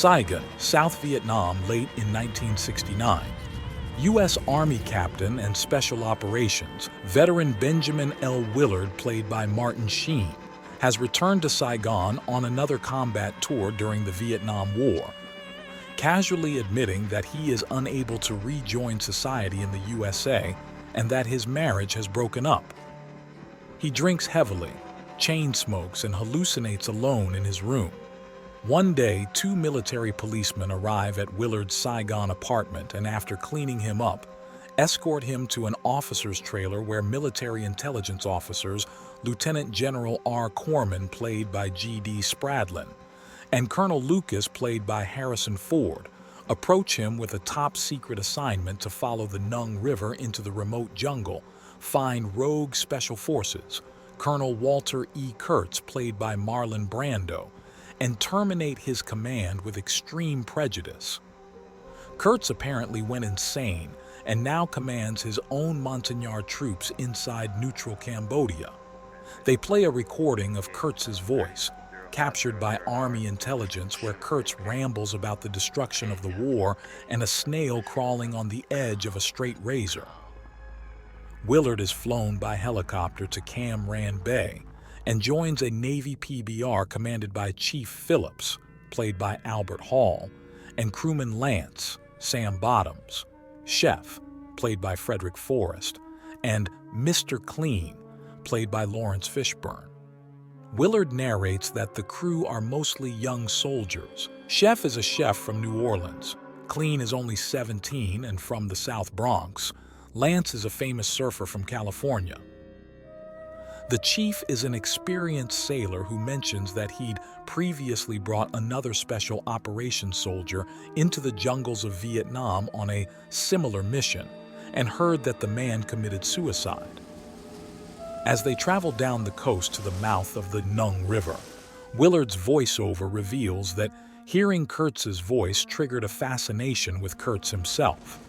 Saigon, South Vietnam, late in 1969. U.S. Army Captain and Special Operations, veteran Benjamin L. Willard, played by Martin Sheen, has returned to Saigon on another combat tour during the Vietnam War, casually admitting that he is unable to rejoin society in the USA and that his marriage has broken up. He drinks heavily, chain smokes, and hallucinates alone in his room. One day, two military policemen arrive at Willard's Saigon apartment and, after cleaning him up, escort him to an officer's trailer where military intelligence officers Lieutenant General R. Corman, played by G.D. Spradlin, and Colonel Lucas, played by Harrison Ford, approach him with a top-secret assignment to follow the Nung River into the remote jungle, find rogue special forces, Colonel Walter E. Kurtz, played by Marlon Brando, and terminate his command with extreme prejudice. Kurtz apparently went insane and now commands his own Montagnard troops inside neutral Cambodia. They play a recording of Kurtz's voice, captured by Army intelligence, where Kurtz rambles about the destruction of the war and a snail crawling on the edge of a straight razor. Willard is flown by helicopter to Cam Ranh Bay and joins a Navy PBR commanded by Chief Phillips, played by Albert Hall, and crewman Lance, Sam Bottoms, Chef, played by Frederick Forrest, and Mr. Clean, played by Lawrence Fishburne. Willard narrates that the crew are mostly young soldiers. Chef is a chef from New Orleans. Clean is only 17 and from the South Bronx. Lance is a famous surfer from California. The chief is an experienced sailor who mentions that he'd previously brought another special operations soldier into the jungles of Vietnam on a similar mission and heard that the man committed suicide. As they travel down the coast to the mouth of the Nung River, Willard's voiceover reveals that hearing Kurtz's voice triggered a fascination with Kurtz himself.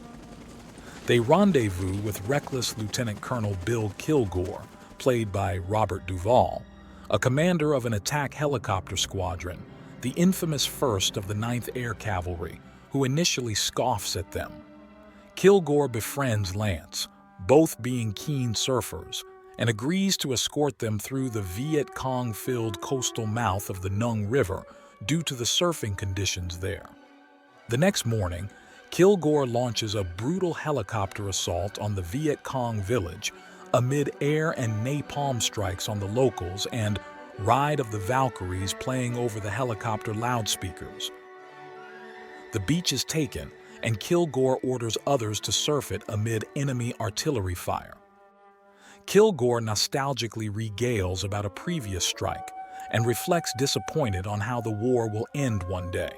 They rendezvous with reckless Lieutenant Colonel Bill Kilgore, played by Robert Duvall, a commander of an attack helicopter squadron, the infamous 1st of the 9th Air Cavalry, who initially scoffs at them. Kilgore befriends Lance, both being keen surfers, and agrees to escort them through the Viet Cong-filled coastal mouth of the Nung River due to the surfing conditions there. The next morning, Kilgore launches a brutal helicopter assault on the Viet Cong village amid air and napalm strikes on the locals and Ride of the Valkyries playing over the helicopter loudspeakers. The beach is taken, and Kilgore orders others to surf it amid enemy artillery fire. Kilgore nostalgically regales about a previous strike and reflects disappointed on how the war will end one day.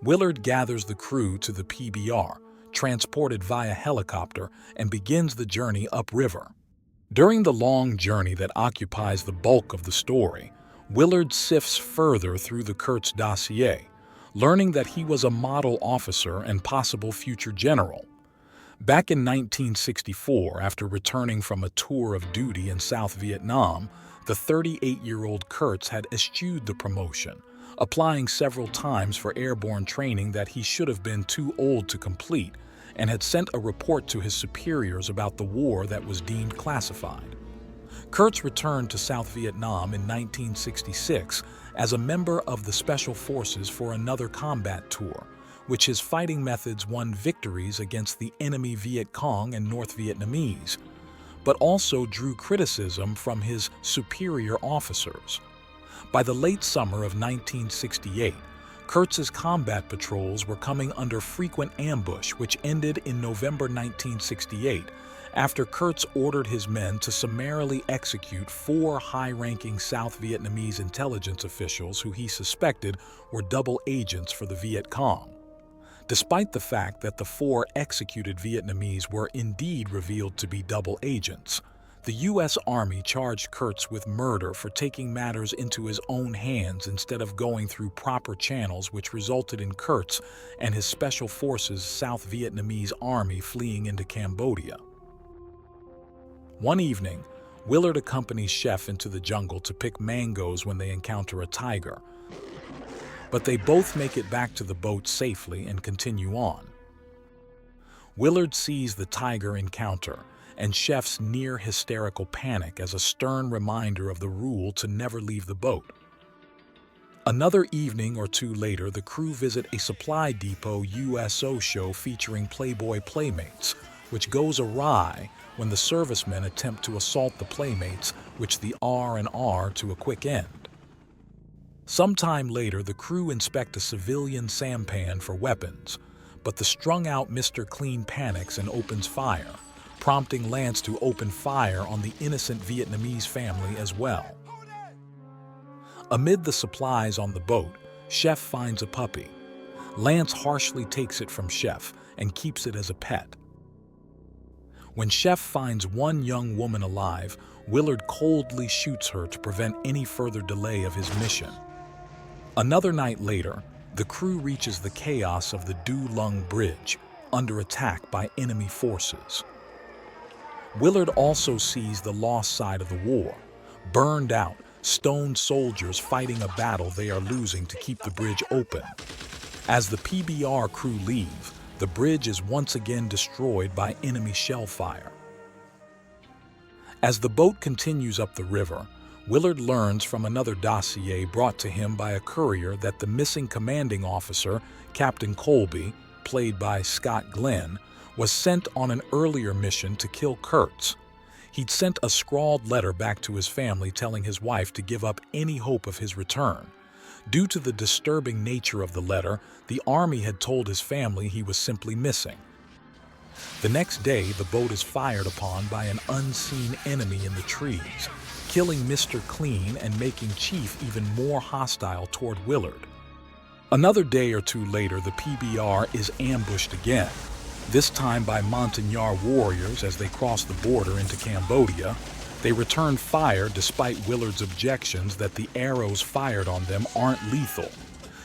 Willard gathers the crew to the PBR, transported via helicopter, and begins the journey upriver. During the long journey that occupies the bulk of the story, Willard sifts further through the Kurtz dossier, learning that he was a model officer and possible future general. Back in 1964, after returning from a tour of duty in South Vietnam, the 38-year-old Kurtz had eschewed the promotion, applying several times for airborne training that he should have been too old to complete, and had sent a report to his superiors about the war that was deemed classified. Kurtz returned to South Vietnam in 1966 as a member of the Special Forces for another combat tour, which his fighting methods won victories against the enemy Viet Cong and North Vietnamese, but also drew criticism from his superior officers. By the late summer of 1968, Kurtz's combat patrols were coming under frequent ambush, which ended in November 1968 after Kurtz ordered his men to summarily execute 4 high-ranking South Vietnamese intelligence officials who he suspected were double agents for the Viet Cong. Despite the fact that the 4 executed Vietnamese were indeed revealed to be double agents, the U.S. Army charged Kurtz with murder for taking matters into his own hands instead of going through proper channels, which resulted in Kurtz and his Special Forces South Vietnamese Army fleeing into Cambodia. One evening, Willard accompanies Chef into the jungle to pick mangoes when they encounter a tiger. but they both make it back to the boat safely and continue on. Willard sees the tiger encounter and Chef's near hysterical panic as a stern reminder of the rule to never leave the boat. Another evening or two later, the crew visit a supply depot USO show featuring Playboy playmates, which goes awry when the servicemen attempt to assault the playmates, which the R&R to a quick end. Sometime later, the crew inspect a civilian sampan for weapons, but the strung-out Mr. Clean panics and opens fire, prompting Lance to open fire on the innocent Vietnamese family as well. Amid the supplies on the boat, Chef finds a puppy. Lance harshly takes it from Chef and keeps it as a pet. When Chef finds one young woman alive, Willard coldly shoots her to prevent any further delay of his mission. Another night later, the crew reaches the chaos of the Du Lung Bridge, under attack by enemy forces. Willard also sees the lost side of the war, burned out, stoned soldiers fighting a battle they are losing to keep the bridge open. As the PBR crew leave, the bridge is once again destroyed by enemy shell fire. As the boat continues up the river, Willard learns from another dossier brought to him by a courier that the missing commanding officer, Captain Colby, played by Scott Glenn, was sent on an earlier mission to kill Kurtz. He'd sent a scrawled letter back to his family telling his wife to give up any hope of his return. Due to the disturbing nature of the letter, the Army had told his family he was simply missing. The next day, the boat is fired upon by an unseen enemy in the trees, killing Mr. Clean and making Chief even more hostile toward Willard. Another day or two later, the PBR is ambushed again, this time by Montagnard warriors as they cross the border into Cambodia. They return fire despite Willard's objections that the arrows fired on them aren't lethal.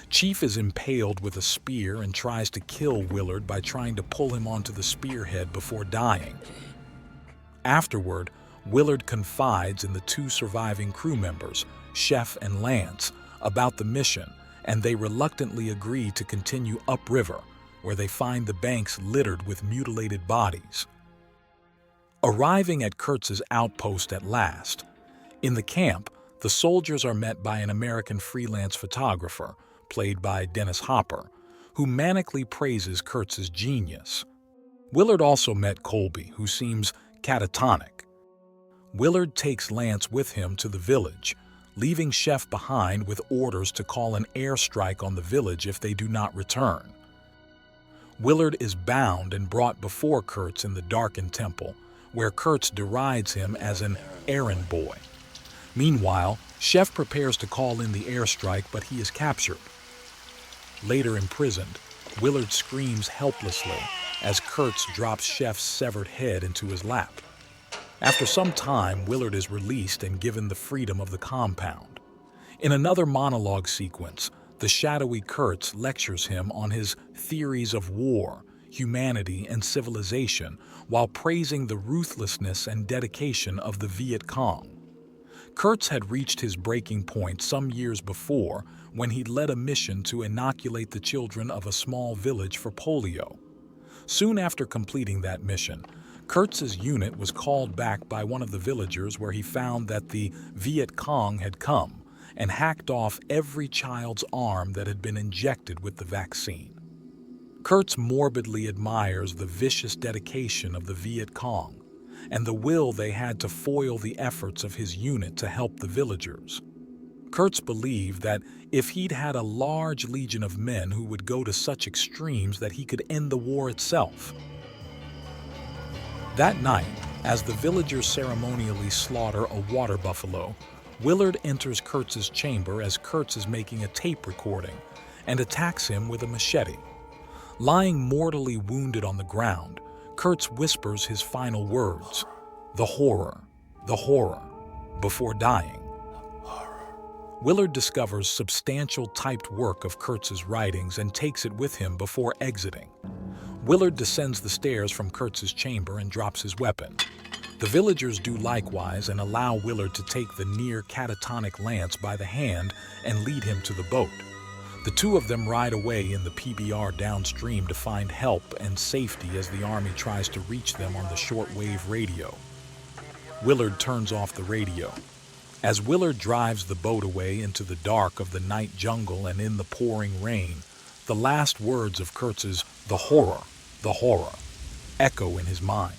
Chief is impaled with a spear and tries to kill Willard by trying to pull him onto the spearhead before dying. Afterward, Willard confides in the two surviving crew members, Chef and Lance, about the mission, and they reluctantly agree to continue upriver, where they find the banks littered with mutilated bodies. Arriving at Kurtz's outpost at last, in the camp, the soldiers are met by an American freelance photographer, played by Dennis Hopper, who manically praises Kurtz's genius. Willard also met Colby, who seems catatonic. Willard takes Lance with him to the village, leaving Chef behind with orders to call an airstrike on the village if they do not return. Willard is bound and brought before Kurtz in the darkened temple, where Kurtz derides him as an errand boy. Meanwhile, Chef prepares to call in the airstrike, but he is captured. Later imprisoned, Willard screams helplessly as Kurtz drops Chef's severed head into his lap. After some time, Willard is released and given the freedom of the compound. In another monologue sequence, the shadowy Kurtz lectures him on his theories of war, humanity, and civilization while praising the ruthlessness and dedication of the Viet Cong. Kurtz had reached his breaking point some years before when he led a mission to inoculate the children of a small village for polio. Soon after completing that mission, Kurtz's unit was called back by one of the villagers where he found that the Viet Cong had come and hacked off every child's arm that had been injected with the vaccine. Kurtz morbidly admires the vicious dedication of the Viet Cong and the will they had to foil the efforts of his unit to help the villagers. Kurtz believed that if he'd had a large legion of men who would go to such extremes that he could end the war itself. That night, as the villagers ceremonially slaughter a water buffalo, Willard enters Kurtz's chamber as Kurtz is making a tape recording and attacks him with a machete. Lying mortally wounded on the ground, Kurtz whispers his final words, the horror, before dying. Willard discovers substantial typed work of Kurtz's writings and takes it with him before exiting. Willard descends the stairs from Kurtz's chamber and drops his weapon. The villagers do likewise and allow Willard to take the near catatonic Lance by the hand and lead him to the boat. The two of them ride away in the PBR downstream to find help and safety as the Army tries to reach them on the shortwave radio. Willard turns off the radio. As Willard drives the boat away into the dark of the night jungle and in the pouring rain, the last words of Kurtz's "the horror," echo in his mind.